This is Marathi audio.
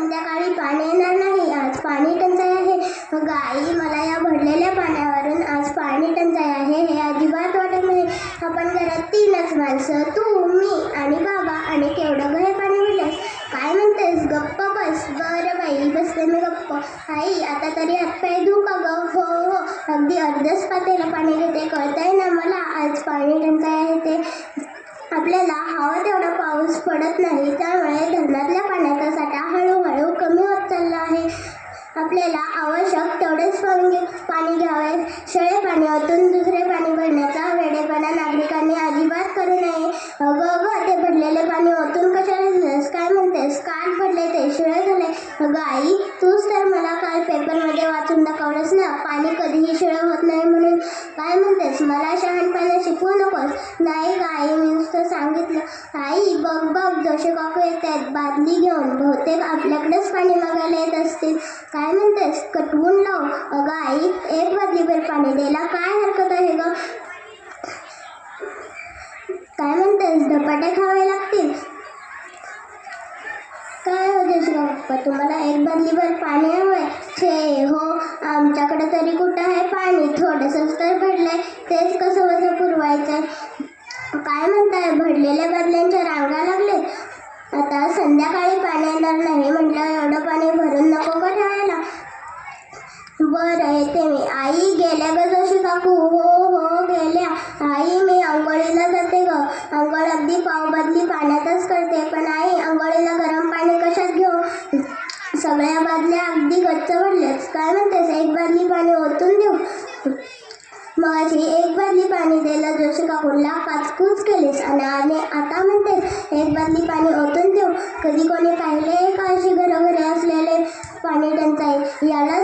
संध्याकाळी पाणी येणार नाही, आज पाणी टंचाई आहे. मग आई, मला या भरलेल्या पाण्यावरून आज पाणी टंचाई आहे हे अजिबात वाटत नाही. आपण घरात 3च माणसं, तू, मी आणि बाबा, आणि केवढं गहे पाणी भरलेस. काय म्हणतेस? गप्प बस. बरं बाई, बसते मी गप्प. आई, आता तरी हातपाय धुऊ का गं? हो हो, अगदी अर्धच पातेलं पाणी घेते. कळतंय ना मला आज पाणी टंचाई आहे ते. आपल्याला हवा तेवढा पाऊस पडत नाही, त्यामुळे धरणातल्या पाण्याचा साठा हळूहळू कमी होत चालला आहे. आपल्याला आवश्यक तेवढेच पाणी घ्यावे. शेळे पाणी ओतून दुसरे पाणी भरण्याचा वेडेपणा नागरिकांनी अजिबात करू नये. अगं, ते भरलेले पाणी ओतून कशाला दिलंस? काय म्हणतेस? काल भरले ते शिळे झाले. अगं आई, तूच तर मला काल पेपरमध्ये वाचून दाखवलंस ना, पाणी कधीही शिळे होत नाही म्हणून. काय म्हणतेस? मला शहाणपणा शिकवू नकोस. नाही गं आई, मी नुसतं सांगितलं. आई, बघ बघ, जोशी काकू येत आहेत बादली घेऊन. बहुतेक आपल्याकडेच पाणी मागायला येत असतील. काय म्हणतेस? कटवून लाव. अगं आई, 1 बादलीभर पाणी द्यायला काय हरकत आहे गं? काय म्हणतेस? धपाटे खावे लागतील. काय हो जोशी तुम्हाला 1 बादलीभर पाणी हवंय? छे हो, आमच्याकडे तरी कुठं आहे पाणी, थोडंसंच तर भरलंय, तेच कसं बसं पुरवायचं. काय म्हणताय? भरलेल्या बादल्यांच्या रांगा लागलेत. आता संध्याकाळी पाणी येणार नाही म्हटलं, एवढं पाणी भरून नको का ठेवायला? बरं, येते मी. आई, गेल्या ग जोशी काकू? हो हो, गेल्या. आई, मी आंघोळीला जाते ग. आंघोळ अगदी पावबादली पाण्यातच करते. पण आई, आंघोळीला गरम पाणी कशात घेऊ? सगळ्या बादल्या अगदी गच्च भरल्याच. काय म्हणतेस? 1 बादली पाणी ओतून देऊ? मगाशी 1 बादली पाणी द्यायला जोशी काकूंना काचकूच केलीस आणि आता म्हणतेस 1 बादली पाणी ओतून देऊ? कधी कोणी पाहिले का अशी घरोघरी असलेले पाणी टंचाई? याला